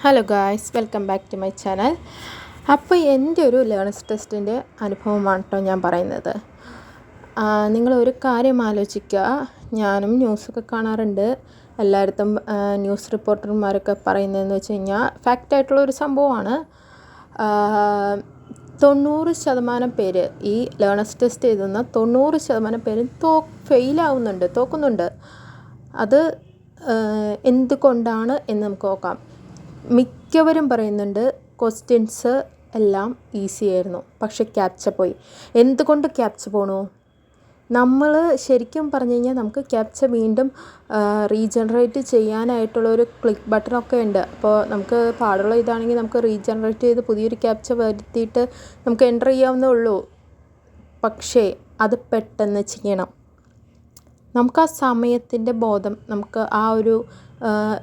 Hello guys, welcome back to my channel. അപ്പോൾ എൻ്റെ ഒരു ലേണേഴ്സ് ടെസ്റ്റിൻ്റെ അനുഭവമാണ് കേട്ടോ ഞാൻ പറയുന്നത്. നിങ്ങളൊരു കാര്യം ആലോചിക്കുക. ഞാനും ന്യൂസൊക്കെ കാണാറുണ്ട്. എല്ലായിടത്തും ന്യൂസ് റിപ്പോർട്ടർമാരൊക്കെ പറയുന്നതെന്ന് വെച്ച് കഴിഞ്ഞാൽ ഫാക്റ്റായിട്ടുള്ളൊരു സംഭവമാണ്. 90% പേര് ഈ ലേണേഴ്സ് ടെസ്റ്റ് എഴുതുന്ന 90% പേരും തോക്കുന്നുണ്ട്. അത് എന്തുകൊണ്ടാണ് എന്ന് നമുക്ക് നോക്കാം. മിക്കവരും പറയുന്നുണ്ട് ക്വസ്റ്റ്യൻസ് എല്ലാം ഈസി ആയിരുന്നു, പക്ഷെ ക്യാപ്ച പോയി. എന്തുകൊണ്ട് ക്യാപ്ച പോണു? നമ്മൾ ശരിക്കും പറഞ്ഞു കഴിഞ്ഞാൽ നമുക്ക് ക്യാപ്ച വീണ്ടും റീജനറേറ്റ് ചെയ്യാനായിട്ടുള്ളൊരു ക്ലിക്ക് ബട്ടണൊക്കെ ഉണ്ട്. അപ്പോൾ നമുക്ക് പാടുള്ള ഇതാണെങ്കിൽ നമുക്ക് റീജനറേറ്റ് ചെയ്ത് പുതിയൊരു ക്യാപ്ച വരുത്തിയിട്ട് നമുക്ക് എൻ്റർ ചെയ്യാവുന്നേ ഉള്ളൂ. പക്ഷേ അത് പെട്ടെന്ന് ചെയ്യണം. നമുക്ക് ആ സമയത്തിൻ്റെ ബോധം, നമുക്ക് ആ ഒരു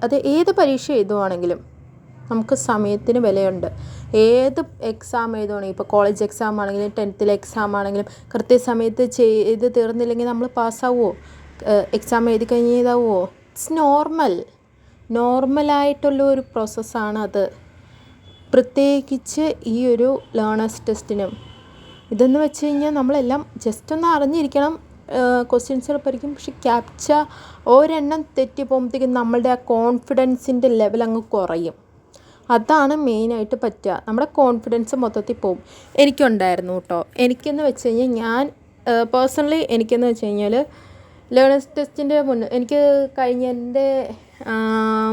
അത് ഏത് പരീക്ഷ എഴുതുവാണെങ്കിലും നമുക്ക് സമയത്തിന് വിലയുണ്ട്. ഏത് എക്സാം എഴുതുവാണെങ്കിലും, ഇപ്പോൾ കോളേജ് എക്സാം ആണെങ്കിലും 10th എക്സാം ആണെങ്കിലും കൃത്യസമയത്ത് ചെയ്ത് തീർന്നില്ലെങ്കിൽ നമ്മൾ പാസ്സാവുമോ? എക്സാം എഴുതി കഴിഞ്ഞ് ഇതാവുമോ? ഇറ്റ്സ് നോർമലായിട്ടുള്ള ഒരു പ്രോസസ്സാണ് അത്. പ്രത്യേകിച്ച് ഈ ഒരു ലേണേഴ്സ് ടെസ്റ്റിനും. ഇതെന്ന് വെച്ച് കഴിഞ്ഞാൽ നമ്മളെല്ലാം ജസ്റ്റ് ഒന്ന് അറിഞ്ഞിരിക്കണം. ക്വസ്റ്റ്യൻസുകൾ പഠിക്കും, പക്ഷെ ക്യാപ്ച ഒരെണ്ണം തെറ്റി പോകുമ്പോഴത്തേക്കും നമ്മളുടെ ആ കോൺഫിഡൻസിൻ്റെ ലെവൽ അങ്ങ് കുറയും. അതാണ് മെയിനായിട്ട് പറ്റുക. നമ്മുടെ കോൺഫിഡൻസ് മൊത്തത്തിൽ പോകും. എനിക്കുണ്ടായിരുന്നു കേട്ടോ. എനിക്കെന്ന് വെച്ച് കഴിഞ്ഞാൽ ഞാൻ പേഴ്സണലി എനിക്കെന്ന് വെച്ച് കഴിഞ്ഞാൽ ലേണേഴ്സ് ടെസ്റ്റിൻ്റെ എനിക്ക് കഴിഞ്ഞ എൻ്റെ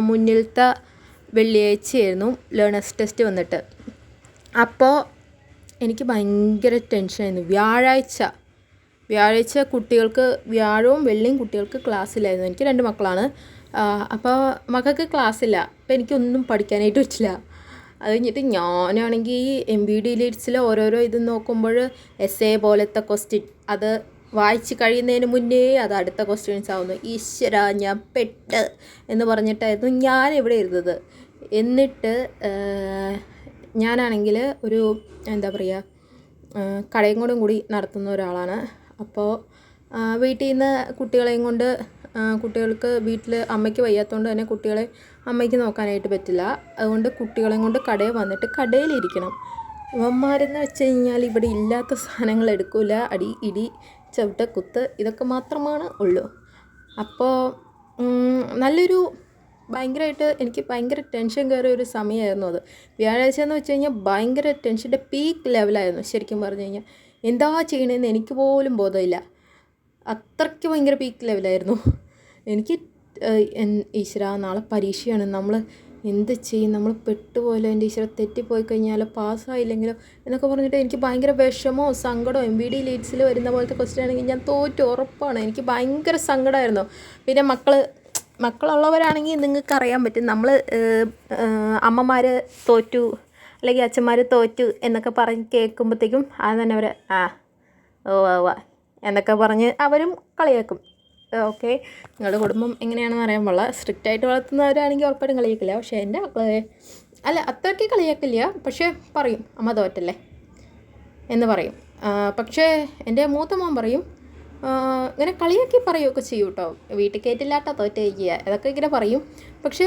മുന്നിലത്തെ വെള്ളിയാഴ്ചയായിരുന്നു ലേണേഴ്സ് ടെസ്റ്റ് വന്നിട്ട്. അപ്പോൾ എനിക്ക് ഭയങ്കര ടെൻഷനായിരുന്നു. വ്യാഴാഴ്ച കുട്ടികൾക്ക്, വ്യാഴവും വെള്ളിയും കുട്ടികൾക്ക് ക്ലാസ്സിലായിരുന്നു. എനിക്ക് 2 മക്കളാണ്. അപ്പോൾ മക്കൾക്ക് ക്ലാസ്സില്ല. അപ്പോൾ എനിക്കൊന്നും പഠിക്കാനായിട്ട് പറ്റില്ല. അത് കഴിഞ്ഞിട്ട് ഞാനാണെങ്കിൽ MBD ലീഡ്സിൽ ഓരോരോ ഇത് നോക്കുമ്പോൾ essay പോലത്തെ ക്വസ്റ്റ്യൻ അത് വായിച്ച് കഴിയുന്നതിന് മുന്നേ അത് അടുത്ത ക്വസ്റ്റ്യൻസ് ആവുന്നു. ഈശ്വര, ഞാൻ പെട്ട് എന്ന് പറഞ്ഞിട്ടായിരുന്നു ഞാൻ ഇവിടെ ഇരുന്നത്. എന്നിട്ട് ഞാനാണെങ്കിൽ ഒരു എന്താ പറയുക, കടയും കൂടി നടത്തുന്ന ഒരാളാണ്. അപ്പോൾ വീട്ടിൽ നിന്ന് കുട്ടികളെയും കൊണ്ട്, കുട്ടികൾക്ക് വീട്ടിൽ അമ്മയ്ക്ക് വയ്യാത്തതുകൊണ്ട് തന്നെ കുട്ടികളെ അമ്മയ്ക്ക് നോക്കാനായിട്ട് പറ്റില്ല. അതുകൊണ്ട് കുട്ടികളെയും കൊണ്ട് കടയിൽ വന്നിട്ട് കടയിലിരിക്കണം. ഇവന്മാരെന്ന് വെച്ച് കഴിഞ്ഞാൽ ഇവിടെ ഇല്ലാത്ത സാധനങ്ങൾ എടുക്കില്ല. അടി, ഇടി, ചവിട്ട, കുത്ത്, ഇതൊക്കെ മാത്രമാണ് ഉള്ളൂ. അപ്പോൾ ഭയങ്കരമായിട്ട് എനിക്ക് ഭയങ്കര ടെൻഷൻ കയറിയ ഒരു സമയമായിരുന്നു അത്. വ്യാഴാഴ്ച എന്ന് വെച്ച് കഴിഞ്ഞാൽ ഭയങ്കര ടെൻഷൻ്റെ പീക്ക് ലെവലായിരുന്നു. ശരിക്കും പറഞ്ഞു കഴിഞ്ഞാൽ എന്താ ചെയ്യണമെന്ന് എനിക്ക് പോലും ബോധമില്ല. അത്രയ്ക്ക് ഭയങ്കര പീക്ക് ലെവലായിരുന്നു എനിക്ക്. ഈശ്വര, നാളെ പരീക്ഷയാണ്, നമ്മൾ എന്ത് ചെയ്യും, നമ്മൾ പെട്ടുപോയല്ലോ, എൻ്റെ ഈശ്വര, തെറ്റിപ്പോയി കഴിഞ്ഞാലോ, പാസ്സായില്ലെങ്കിലോ എന്നൊക്കെ പറഞ്ഞിട്ട് എനിക്ക് ഭയങ്കര വിഷമോ സങ്കടമോ. MBD ലീഡ്സിൽ വരുന്ന പോലത്തെ ക്വസ്റ്റ്യൻ ആണെങ്കിൽ ഞാൻ തോറ്റു, ഉറപ്പാണ്. എനിക്ക് ഭയങ്കര സങ്കടമായിരുന്നു. പിന്നെ മക്കളുള്ളവരാണെങ്കിൽ നിങ്ങൾക്ക് അറിയാൻ പറ്റും, നമ്മൾ അമ്മമാർ തോറ്റു അല്ലെങ്കിൽ അച്ഛന്മാർ തോറ്റു എന്നൊക്കെ പറഞ്ഞ് കേൾക്കുമ്പോഴത്തേക്കും അത് തന്നെ അവർ എന്നൊക്കെ പറഞ്ഞ് അവരും കളിയാക്കും. ഓക്കെ, നിങ്ങളുടെ കുടുംബം എങ്ങനെയാണെന്ന് അറിയാൻ പാടില്ല. സ്ട്രിക്റ്റായിട്ട് വളർത്തുന്നവരാണെങ്കിൽ ഉറപ്പായിട്ടും കളിയാക്കില്ല. പക്ഷേ എൻ്റെ മക്കളെ അത്രയ്ക്ക് കളിയാക്കില്ല. പക്ഷേ പറയും, അമ്മ തോറ്റല്ലേ എന്ന് പറയും. പക്ഷേ എൻ്റെ മൂത്ത മോൻ പറയും, ഇങ്ങനെ കളിയാക്കി പറയുകയൊക്കെ ചെയ്യും കേട്ടോ. വീട്ടിൽ കയറ്റില്ലാട്ടോ തോറ്റ് കഴിക്കുക, ഇതൊക്കെ ഇങ്ങനെ പറയും. പക്ഷേ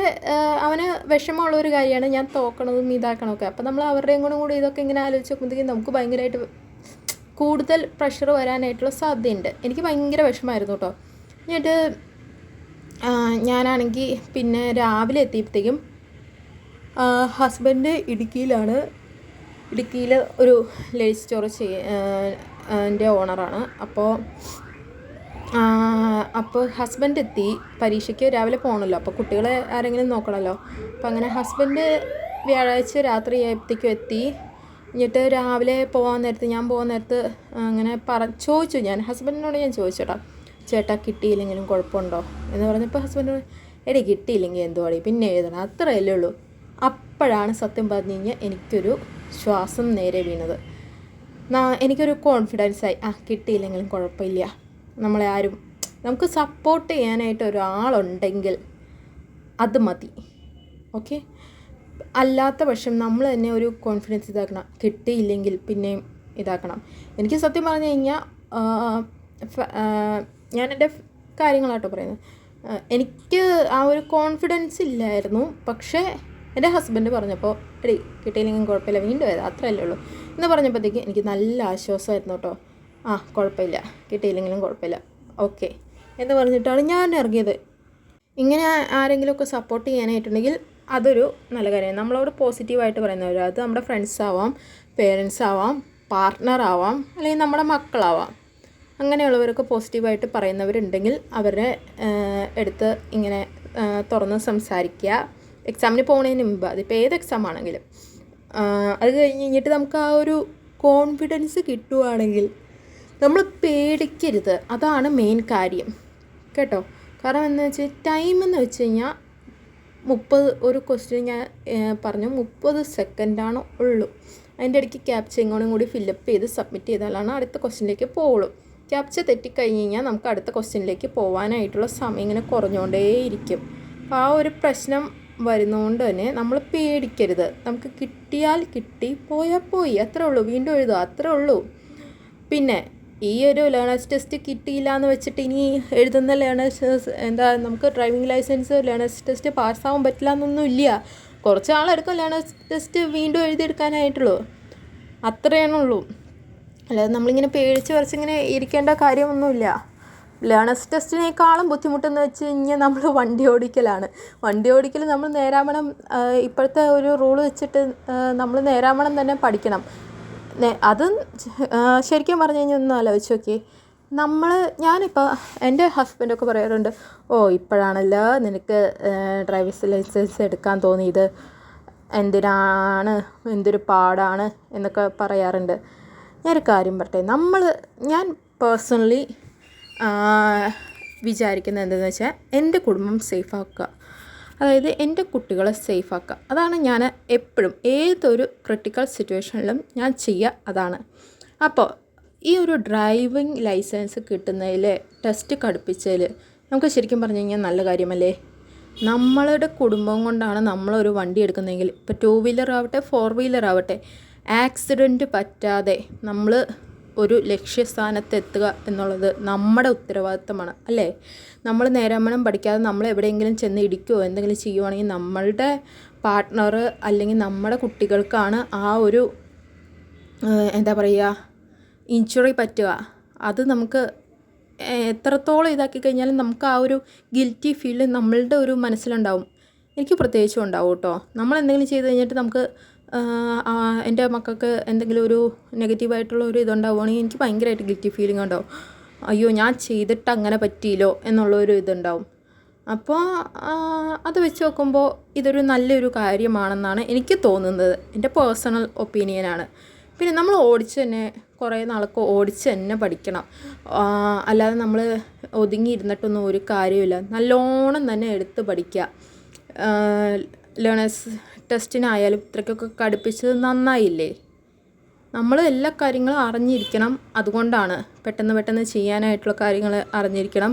അവന് വിഷമമുള്ളൊരു കാര്യമാണ് ഞാൻ തോക്കണതും ഇതാക്കണമൊക്കെ. അപ്പോൾ നമ്മൾ അവരുടെയും കൂടി ഇതൊക്കെ ഇങ്ങനെ ആലോചിച്ച് നോക്കുമ്പോഴത്തേക്കും നമുക്ക് ഭയങ്കരമായിട്ട് കൂടുതൽ പ്രഷർ വരാനായിട്ടുള്ള സാധ്യതയുണ്ട്. എനിക്ക് ഭയങ്കര വിഷമമായിരുന്നു കേട്ടോ. എന്നിട്ട് ഞാനാണെങ്കിൽ പിന്നെ രാവിലെ എത്തിയപ്പോഴത്തേക്കും ഹസ്ബൻഡ് ഇടുക്കിയിൽ ഒരു ലേഡീസ് സ്റ്റോർ എൻ്റെ ഓണറാണ്. അപ്പോൾ ഹസ്ബൻഡ് എത്തി. പരീക്ഷയ്ക്ക് രാവിലെ പോകണമല്ലോ, അപ്പോൾ കുട്ടികളെ ആരെങ്കിലും നോക്കണമല്ലോ. അപ്പോൾ അങ്ങനെ ഹസ്ബൻഡ് വ്യാഴാഴ്ച രാത്രി ആയപ്പോഴത്തേക്കും എത്തി. എന്നിട്ട് രാവിലെ ഞാൻ പോകാൻ നേരത്ത് അങ്ങനെ ചോദിച്ചു. ഞാൻ ഹസ്ബൻഡിനോട് ചോദിച്ചു, ചേട്ടാ കിട്ടിയില്ലെങ്കിലും കുഴപ്പമുണ്ടോ എന്ന് പറഞ്ഞപ്പോൾ ഹസ്ബൻഡിനോട്, എടി കിട്ടിയില്ലെങ്കിൽ എന്തുവാടി, പിന്നെ എഴുതണം, അത്രയല്ലേ ഉള്ളൂ. അപ്പോഴാണ് സത്യം പറഞ്ഞു കഴിഞ്ഞാൽ എനിക്കൊരു ശ്വാസം നേരെ വീണത്. എനിക്കൊരു കോൺഫിഡൻസായി. കിട്ടിയില്ലെങ്കിലും കുഴപ്പമില്ല, നമുക്ക് സപ്പോർട്ട് ചെയ്യാനായിട്ട് ഒരാളുണ്ടെങ്കിൽ അത് മതി. ഓക്കെ, അല്ലാത്ത പക്ഷം നമ്മൾ തന്നെ ഒരു കോൺഫിഡൻസ് ഇതാക്കണം. കിട്ടിയില്ലെങ്കിൽ പിന്നെയും ഇതാക്കണം. എനിക്ക് സത്യം പറഞ്ഞു കഴിഞ്ഞാൽ ഞാൻ എൻ്റെ കാര്യങ്ങളാട്ടോ പറയുന്നത്. എനിക്ക് ആ ഒരു കോൺഫിഡൻസ് ഇല്ലായിരുന്നു. പക്ഷേ എൻ്റെ ഹസ്ബൻഡ് പറഞ്ഞപ്പോൾ എടി കിട്ടിയില്ലെങ്കിൽ കുഴപ്പമില്ല, വീണ്ടും എഴുതാം, അത്രയല്ലേ ഉള്ളൂ എന്ന് പറഞ്ഞപ്പോഴത്തേക്ക് എനിക്ക് നല്ല ആശ്വാസമായിരുന്നു കേട്ടോ. കുഴപ്പമില്ല, കിട്ടിയില്ലെങ്കിലും കുഴപ്പമില്ല, ഓക്കെ എന്ന് പറഞ്ഞിട്ടാണ് ഞാൻ ഇറങ്ങിയത്. ഇങ്ങനെ ആരെങ്കിലുമൊക്കെ സപ്പോർട്ട് ചെയ്യാനായിട്ടുണ്ടെങ്കിൽ അതൊരു നല്ല കാര്യമാണ്. നമ്മളോട് പോസിറ്റീവായിട്ട് പറയുന്നവർ, അത് നമ്മുടെ ഫ്രണ്ട്സ് ആവാം, പേരൻസ് ആവാം, പാർട്ട്ണർ ആവാം, അല്ലെങ്കിൽ നമ്മുടെ മക്കളാവാം. അങ്ങനെയുള്ളവരൊക്കെ പോസിറ്റീവായിട്ട് പറയുന്നവരുണ്ടെങ്കിൽ അവരുടെ എടുത്ത് ഇങ്ങനെ തുറന്ന് സംസാരിക്കുക. എക്സാമിന് പോകുന്നതിന് മുമ്പ്, അതിപ്പോൾ ഏത് എക്സാം ആണെങ്കിലും. അത് കഴിഞ്ഞിട്ട് നമുക്ക് ആ ഒരു കോൺഫിഡൻസ് കിട്ടുവാണെങ്കിൽ നമ്മൾ പേടിക്കരുത്. അതാണ് മെയിൻ കാര്യം കേട്ടോ. കാരണം എന്താ വെച്ചാൽ ടൈം എന്ന് വെച്ച് കഴിഞ്ഞാൽ 30 ഒരു ക്വസ്റ്റ്യൻ ഞാൻ പറഞ്ഞു 30 സെക്കൻഡാണ് ഉള്ളൂ. അതിൻ്റെ ഇടയ്ക്ക് ക്യാപ്ചയും കൂടി ഫില്ലപ്പ് ചെയ്ത് സബ്മിറ്റ് ചെയ്താലാണ് അടുത്ത ക്വസ്റ്റ്യനിലേക്ക് പോകുള്ളൂ. ക്യാപ്ച തെറ്റിക്കഴിഞ്ഞ് കഴിഞ്ഞാൽ നമുക്ക് അടുത്ത ക്വസ്റ്റ്യനിലേക്ക് പോകാനായിട്ടുള്ള സമയം ഇങ്ങനെ കുറഞ്ഞുകൊണ്ടേയിരിക്കും. അപ്പോൾ ആ ഒരു പ്രശ്നം വരുന്നതുകൊണ്ട് തന്നെ നമ്മൾ പേടിക്കരുത്. നമുക്ക് കിട്ടിയാൽ കിട്ടി, പോയാൽ പോയി, അത്രേ ഉള്ളൂ. വീണ്ടും എഴുതുക, അത്രേ ഉള്ളൂ. പിന്നെ ഈ ഒരു ലേണേഴ്സ് ടെസ്റ്റ് കിട്ടിയില്ല എന്ന് വെച്ചിട്ട് ഇനി എഴുതുന്ന നമുക്ക് ഡ്രൈവിംഗ് ലൈസൻസ് ലേണേഴ്സ് ടെസ്റ്റ് പാസ്സാവാൻ പറ്റില്ല എന്നൊന്നുമില്ല. കുറച്ച് നാളെടുക്കും ലേണേഴ്സ് ടെസ്റ്റ് വീണ്ടും എഴുതിയെടുക്കാനായിട്ടുള്ളൂ, അത്രയാണുള്ളൂ. അല്ലാതെ നമ്മളിങ്ങനെ പേടിച്ച് വരച്ചിങ്ങനെ ഇരിക്കേണ്ട കാര്യമൊന്നുമില്ല. ലേണേഴ്സ് ടെസ്റ്റിനേക്കാളും ബുദ്ധിമുട്ടെന്ന് വെച്ച് കഴിഞ്ഞാൽ നമ്മൾ വണ്ടി ഓടിക്കലാണ്. വണ്ടി ഓടിക്കൽ നമ്മൾ നേരാമണം, ഇപ്പോഴത്തെ ഒരു റൂൾ വെച്ചിട്ട് നമ്മൾ നേരാമണം തന്നെ പഠിക്കണം. അത് ശരിക്കും പറഞ്ഞു കഴിഞ്ഞാൽ ഒന്ന് ആലോചിച്ച് നോക്കി. ഞാനിപ്പോൾ എൻ്റെ ഹസ്ബൻഡൊക്കെ പറയാറുണ്ട്, ഇപ്പോഴാണല്ലോ നിനക്ക് ഡ്രൈവിംഗ് ലൈസൻസ് എടുക്കാൻ തോന്നിയത്, എന്തൊരു പാടാണ് എന്നൊക്കെ പറയാറുണ്ട്. ഞാനൊരു കാര്യം പറയട്ടെ, ഞാൻ പേഴ്സണലി വിചാരിക്കുന്നത് എന്താണെന്ന് വെച്ചാൽ എൻ്റെ കുടുംബം സേഫാക്കുക, അതായത് എൻ്റെ കുട്ടികളെ സേഫാക്കുക. അതാണ് ഞാൻ എപ്പോഴും ഏതൊരു ക്രിട്ടിക്കൽ സിറ്റുവേഷനിലും ഞാൻ ചെയ്യുക, അതാണ്. അപ്പോൾ ഈ ഒരു ഡ്രൈവിംഗ് ലൈസൻസ് കിട്ടുന്നതിൽ ടെസ്റ്റ് കടുപ്പിച്ചതിൽ നമുക്ക് ശരിക്കും പറഞ്ഞു കഴിഞ്ഞാൽ നല്ല കാര്യമല്ലേ? നമ്മളുടെ കുടുംബം കൊണ്ടാണ് നമ്മളൊരു വണ്ടി എടുക്കുന്നതെങ്കിൽ, ഇപ്പോൾ 2 വീലർ ആവട്ടെ 4 വീലർ ആവട്ടെ, ആക്സിഡൻറ്റ് പറ്റാതെ നമ്മൾ ഒരു ലക്ഷ്യസ്ഥാനത്ത് എത്തുക എന്നുള്ളത് നമ്മുടെ ഉത്തരവാദിത്തമാണ് അല്ലേ? നമ്മൾ നേരാമണം പഠിക്കാതെ നമ്മൾ എവിടെയെങ്കിലും ചെന്ന് ഇടിക്കുകയോ എന്തെങ്കിലും ചെയ്യുവാണെങ്കിൽ നമ്മളുടെ പാർട്ട്ണർ അല്ലെങ്കിൽ നമ്മുടെ കുട്ടികൾക്കാണ് ആ ഒരു ഇഞ്ചുറി പറ്റുക. അത് നമുക്ക് എത്രത്തോളം ഇതാക്കി കഴിഞ്ഞാലും നമുക്ക് ആ ഒരു ഗിൽറ്റി ഫീൽ നമ്മളുടെ ഒരു മനസ്സിലുണ്ടാവും. എനിക്ക് പ്രത്യേകിച്ചും ഉണ്ടാവും കേട്ടോ. നമ്മൾ എന്തെങ്കിലും ചെയ്ത് കഴിഞ്ഞിട്ട് നമുക്ക് എൻ്റെ മക്കൾക്ക് എന്തെങ്കിലും ഒരു നെഗറ്റീവായിട്ടുള്ള ഒരു ഇതുണ്ടാവുകയാണെങ്കിൽ എനിക്ക് ഭയങ്കരമായിട്ട് ഗിൽറ്റി ഫീലിംഗ് ഉണ്ടാവും. അയ്യോ ഞാൻ ചെയ്തിട്ട് അങ്ങനെ പറ്റിയില്ലോ എന്നുള്ളൊരു ഇതുണ്ടാവും. അപ്പോൾ അത് വെച്ച് നോക്കുമ്പോൾ ഇതൊരു നല്ലൊരു കാര്യമാണെന്നാണ് എനിക്ക് തോന്നുന്നത്. എൻ്റെ പേഴ്സണൽ ഒപ്പീനിയനാണ്. പിന്നെ നമ്മൾ കുറേ നാളൊക്കെ ഓടിച്ച് തന്നെ പഠിക്കണം. അല്ലാതെ നമ്മൾ ഒതുങ്ങിയിരുന്നിട്ടൊന്നും ഒരു കാര്യമില്ല. നല്ലോണം തന്നെ എടുത്ത് പഠിക്കുക. ലേണേഴ്സ് ടെസ്റ്റിനായാലും ഇത്രയ്ക്കൊക്കെ കടുപ്പിച്ചത് നന്നായില്ലേ? നമ്മൾ എല്ലാ കാര്യങ്ങളും അറിഞ്ഞിരിക്കണം. അതുകൊണ്ടാണ് പെട്ടെന്ന് ചെയ്യാനായിട്ടുള്ള കാര്യങ്ങൾ അറിഞ്ഞിരിക്കണം.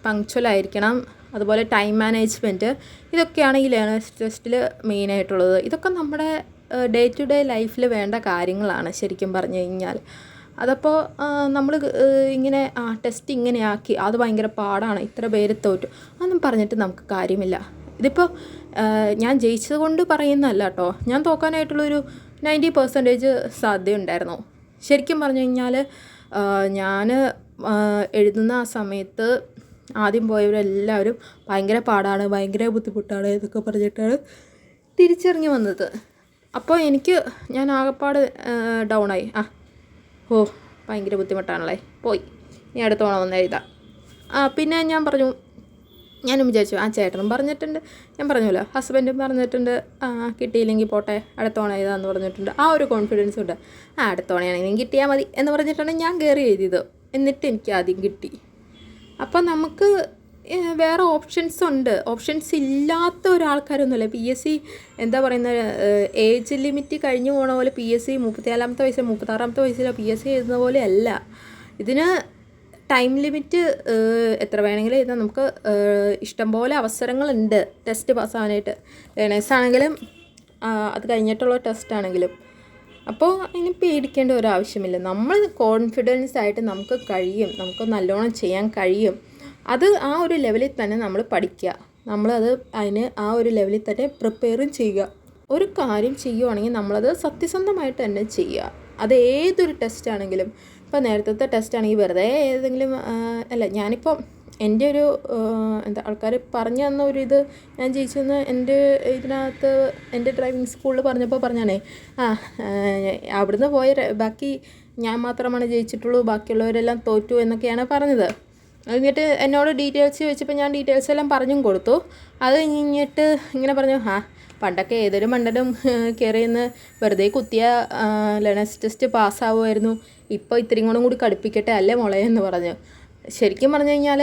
പങ്ക്ച്വലായിരിക്കണം. അതുപോലെ ടൈം മാനേജ്മെൻറ്റ്, ഇതൊക്കെയാണ് ഈ ലേണേഴ്സ് ടെസ്റ്റിൽ മെയിനായിട്ടുള്ളത്. ഇതൊക്കെ നമ്മുടെ ഡേ ടു ഡേ ലൈഫിൽ വേണ്ട കാര്യങ്ങളാണ് ശരിക്കും പറഞ്ഞു കഴിഞ്ഞാൽ. അതപ്പോൾ നമ്മൾ ഇങ്ങനെ ടെസ്റ്റ് ഇങ്ങനെയാക്കി, അത് ഭയങ്കര പാടാണ്, ഇത്ര പേര് തോറ്റു, അതൊന്നും പറഞ്ഞിട്ട് നമുക്ക് കാര്യമില്ല. ഇതിപ്പോൾ ഞാൻ ജയിച്ചത് കൊണ്ട് പറയുന്നതല്ല കേട്ടോ. ഞാൻ തോക്കാനായിട്ടുള്ളൊരു 90% സാധ്യതയുണ്ടായിരുന്നു. ശരിക്കും പറഞ്ഞു കഴിഞ്ഞാൽ ഞാൻ എഴുതുന്ന ആ സമയത്ത് ആദ്യം പോയവരെല്ലാവരും ഭയങ്കര പാടാണ്, ഭയങ്കര ബുദ്ധിമുട്ടാണ് എന്നൊക്കെ പറഞ്ഞിട്ടാണ് തിരിച്ചിറങ്ങി വന്നത്. അപ്പോൾ ഞാൻ ആകെപ്പാട് ഡൗണായി. ഭയങ്കര ബുദ്ധിമുട്ടാണല്ലേ, പോയി, ഇനി അടുത്ത ഓണം വന്ന് എഴുതാം. പിന്നെ ഞാനും വിചാരിച്ചു ചേട്ടനും പറഞ്ഞിട്ടുണ്ട്, ഞാൻ പറഞ്ഞല്ലോ, ഹസ്ബൻഡും പറഞ്ഞിട്ടുണ്ട്, കിട്ടിയില്ലെങ്കിൽ പോട്ടെ അടുത്ത ഓണം എഴുതാമെന്ന് പറഞ്ഞിട്ടുണ്ട്. ആ ഒരു കോൺഫിഡൻസ് ഉണ്ട്. അടുത്ത ഓണയാണെങ്കിലും കിട്ടിയാൽ മതി എന്ന് പറഞ്ഞിട്ടാണ് ഞാൻ കയറി എഴുതിയത്. എന്നിട്ട് എനിക്ക് ആദ്യം കിട്ടി. അപ്പം നമുക്ക് വേറെ ഓപ്ഷൻസ് ഉണ്ട്. ഓപ്ഷൻസ് ഇല്ലാത്ത ഒരാൾക്കാരൊന്നുമില്ല. PSC ഏജ് ലിമിറ്റ് കഴിഞ്ഞു പോണ പോലെ PSC 34-ാമത്തെ വയസ്സിൽ 36-ാമത്തെ വയസ്സിലോ PSC എഴുതുന്ന പോലെ അല്ല. ഇതിന് ടൈം ലിമിറ്റ് എത്ര വേണമെങ്കിലും എഴുതാം. നമുക്ക് ഇഷ്ടംപോലെ അവസരങ്ങളുണ്ട് ടെസ്റ്റ് പാസ്സാവാനായിട്ട്. ലേണേഴ്സ് ആണെങ്കിലും അത് കഴിഞ്ഞിട്ടുള്ള ടെസ്റ്റ് ആണെങ്കിലും. അപ്പോൾ അതിന് പേടിക്കേണ്ട ഒരു ആവശ്യമില്ല. നമ്മൾ കോൺഫിഡൻസ് ആയിട്ട് നമുക്ക് കഴിയും, നമുക്ക് നല്ലോണം ചെയ്യാൻ കഴിയും. അത് ആ ഒരു ലെവലിൽ തന്നെ നമ്മൾ പഠിക്കുക. നമ്മളത് അതിന് ആ ഒരു ലെവലിൽ തന്നെ പ്രിപ്പയറും ചെയ്യുക. ഒരു കാര്യം ചെയ്യുവാണെങ്കിൽ നമ്മളത് സത്യസന്ധമായിട്ട് തന്നെ ചെയ്യുക. അത് ഏതൊരു ടെസ്റ്റ് ആണെങ്കിലും. ഇപ്പോൾ നേരത്തെ ടെസ്റ്റ് ആണെങ്കിൽ വെറുതെ ഏതെങ്കിലും അല്ല, ഞാനിപ്പോൾ എൻ്റെ ഒരു ആൾക്കാർ പറഞ്ഞു തന്ന ഒരു ഇത് ഞാൻ ജയിച്ചെന്ന് എൻ്റെ ഇതിനകത്ത് എൻ്റെ ഡ്രൈവിംഗ് സ്കൂളിൽ പറഞ്ഞപ്പോൾ പറഞ്ഞാണേ അവിടുന്ന് പോയ ബാക്കി ഞാൻ മാത്രമാണ് ജയിച്ചിട്ടുള്ളൂ, ബാക്കിയുള്ളവരെല്ലാം തോറ്റു എന്നൊക്കെയാണ് പറഞ്ഞത്. എന്നിട്ട് എന്നോട് ഡീറ്റെയിൽസ് ചോദിച്ചപ്പോൾ ഞാൻ ഡീറ്റെയിൽസ് എല്ലാം പറഞ്ഞും കൊടുത്തു. അത് കഴിഞ്ഞിട്ട് ഇങ്ങനെ പറഞ്ഞു, പണ്ടൊക്കെ ഏതൊരു മണ്ടനും കയറിയെന്ന് വെറുതെ കുത്തിയ ലേണേഴ്സ് ടെസ്റ്റ് പാസ്സാവുമായിരുന്നു, ഇപ്പോൾ ഇത്രയും കൂടി കടുപ്പിക്കട്ടെ അല്ലേ മോളെ എന്ന് പറഞ്ഞു. ശരിക്കും പറഞ്ഞു കഴിഞ്ഞാൽ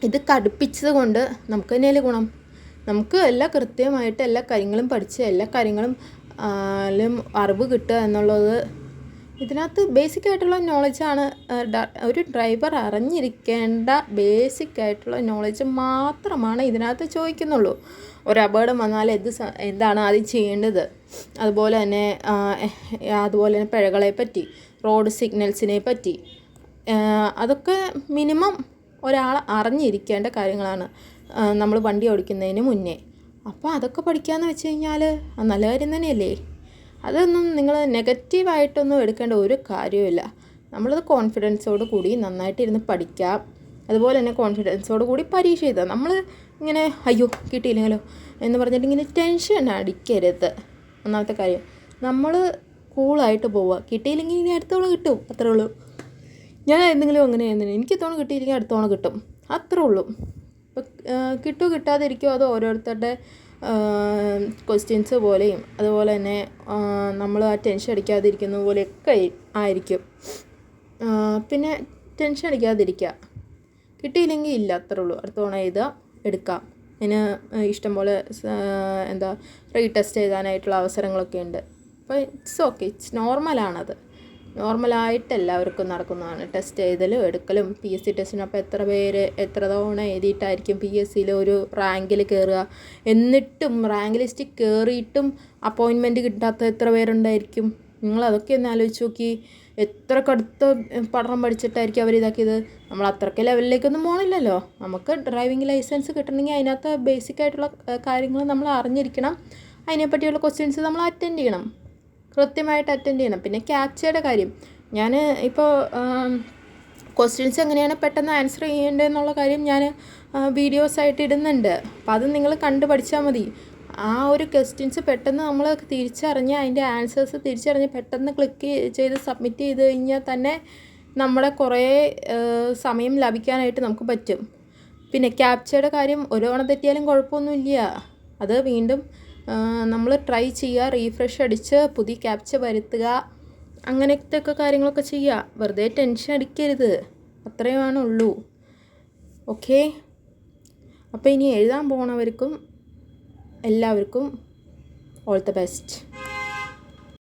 ഇത് കടുപ്പിച്ചത് കൊണ്ട് നമുക്ക് തന്നെയല്ലേ ഗുണം. നമുക്ക് എല്ലാ കൃത്യമായിട്ട് എല്ലാ കാര്യങ്ങളും പഠിച്ച് എല്ലാ കാര്യങ്ങളും അറിവ് കിട്ടുക എന്നുള്ളത് ഇതിനകത്ത് ബേസിക്കായിട്ടുള്ള നോളജാണ്. ഒരു ഡ്രൈവർ അറിഞ്ഞിരിക്കേണ്ട ബേസിക്കായിട്ടുള്ള നോളജ് മാത്രമാണ് ഇതിനകത്ത് ചോദിക്കുന്നുള്ളൂ. ഒരു അപകടം വന്നാൽ എന്താണ് ആദ്യം ചെയ്യേണ്ടത്, അതുപോലെ തന്നെ പിഴകളെ പറ്റി, റോഡ് സിഗ്നൽസിനെ പറ്റി, അതൊക്കെ മിനിമം ഒരാൾ അറിഞ്ഞിരിക്കേണ്ട കാര്യങ്ങളാണ് നമ്മൾ വണ്ടി ഓടിക്കുന്നതിന് മുന്നേ. അപ്പോൾ അതൊക്കെ പഠിക്കാമെന്ന് വെച്ച് കഴിഞ്ഞാൽ നല്ല കാര്യം തന്നെയല്ലേ. അതൊന്നും നിങ്ങൾ നെഗറ്റീവായിട്ടൊന്നും എടുക്കേണ്ട ഒരു കാര്യവുമില്ല. നമ്മളത് കോൺഫിഡൻസോട് കൂടി നന്നായിട്ടിരുന്ന് പഠിക്കാം. അതുപോലെ തന്നെ കോൺഫിഡൻസോട് കൂടി പരീക്ഷ എഴുതാം. നമ്മൾ ഇങ്ങനെ അയ്യോ കിട്ടിയില്ലെങ്കിലോ എന്ന് പറഞ്ഞിട്ട് ഇങ്ങനെ ടെൻഷൻ അടിക്കരുത്. ഒന്നാമത്തെ കാര്യം നമ്മൾ കൂളായിട്ട് പോവുക. കിട്ടിയില്ലെങ്കിൽ ഇനി അടുത്ത തവണ കിട്ടും, അത്രേ ഉള്ളൂ. ഞാൻ എന്തെങ്കിലും അങ്ങനെയായിരുന്നു, എനിക്ക് തവണ കിട്ടിയില്ലെങ്കിൽ അടുത്ത തവണ കിട്ടും, അത്രേ ഉള്ളൂ. ഇപ്പോൾ കിട്ടുമോ കിട്ടാതിരിക്കുമോ അത് ഓരോരുത്തരുടെ ക്വസ്റ്റ്യൻസ് പോലെയും അതുപോലെ തന്നെ നമ്മൾ ആ ടെൻഷൻ അടിക്കാതിരിക്കുന്ന പോലെയൊക്കെ ആയിരിക്കും. പിന്നെ ടെൻഷൻ അടിക്കാതിരിക്കുക. കിട്ടിയില്ലെങ്കിൽ ഇല്ല, അത്രേ ഉള്ളൂ. അടുത്ത തവണ എഴുതുക, എടുക്കാം. അതിന് ഇഷ്ടംപോലെ റീടെസ്റ്റ് എഴുതാനായിട്ടുള്ള അവസരങ്ങളൊക്കെ ഉണ്ട്. അപ്പോൾ ഇറ്റ്സ് ഓക്കെ, ഇറ്റ്സ് നോർമലാണത്. നോർമലായിട്ട് എല്ലാവർക്കും നടക്കുന്നതാണ് ടെസ്റ്റ് എഴുതലും എടുക്കലും. PSC ടെസ്റ്റിന് അപ്പോൾ എത്ര തവണ എഴുതിയിട്ടായിരിക്കും PSCയിൽ ഒരു റാങ്കിൽ കയറുക. എന്നിട്ടും റാങ്ക് ലിസ്റ്റിൽ കയറിയിട്ടും അപ്പോയിൻമെൻറ്റ് കിട്ടാത്ത എത്ര പേരുണ്ടായിരിക്കും. നിങ്ങളതൊക്കെ ഒന്ന് ആലോചിച്ച് നോക്കി. എത്ര കടുത്ത പഠനം പഠിച്ചിട്ടായിരിക്കും അവരിതാക്കിയത്. നമ്മൾ അത്രയ്ക്ക് ലെവലിലേക്കൊന്നും പോകണില്ലല്ലോ. നമുക്ക് ഡ്രൈവിംഗ് ലൈസൻസ് കിട്ടണമെങ്കിൽ അതിനകത്ത് ബേസിക്കായിട്ടുള്ള കാര്യങ്ങൾ നമ്മൾ അറിഞ്ഞിരിക്കണം. അതിനെപ്പറ്റിയുള്ള ക്വസ്റ്റ്യൻസ് നമ്മൾ അറ്റൻഡ് ചെയ്യണം, കൃത്യമായിട്ട് അറ്റൻഡ് ചെയ്യണം. പിന്നെ ക്യാപ്ചയുടെ കാര്യം, ഞാൻ ഇപ്പോൾ ക്വസ്റ്റ്യൻസ് എങ്ങനെയാണ് പെട്ടെന്ന് ആൻസർ ചെയ്യേണ്ടതെന്നുള്ള കാര്യം ഞാൻ വീഡിയോസായിട്ട് ഇടുന്നുണ്ട്. അപ്പോൾ അത് നിങ്ങൾ കണ്ട് പഠിച്ചാൽ മതി. ആ ഒരു ക്വസ്റ്റ്യൻസ് പെട്ടെന്ന് നമ്മൾ തിരിച്ചറിഞ്ഞ് അതിൻ്റെ ആൻസേഴ്സ് തിരിച്ചറിഞ്ഞ് പെട്ടെന്ന് ക്ലിക്ക് ചെയ്ത് സബ്മിറ്റ് ചെയ്ത് കഴിഞ്ഞാൽ തന്നെ നമ്മുടെ കുറേ സമയം ലാഭിക്കാനായിട്ട് നമുക്ക് പറ്റും. പിന്നെ ക്യാപ്ചയുടെ കാര്യം ഒരു തവണ തെറ്റിയാലും കുഴപ്പമൊന്നുമില്ല. അത് വീണ്ടും നമ്മൾ ട്രൈ ചെയ്യുക, റീഫ്രഷ് അടിച്ച് പുതിയ ക്യാപ്ച വരുത്തുക, അങ്ങനത്തെ ഒക്കെ കാര്യങ്ങളൊക്കെ ചെയ്യുക. വെറുതെ ടെൻഷൻ അടിക്കരുത്, അത്രയുമാണ് ഉള്ളൂ. ഓക്കെ. അപ്പോൾ ഇനി എഴുതാൻ പോണവർക്കും എല്ലാവർക്കും ഓൾ ദ ബെസ്റ്റ്.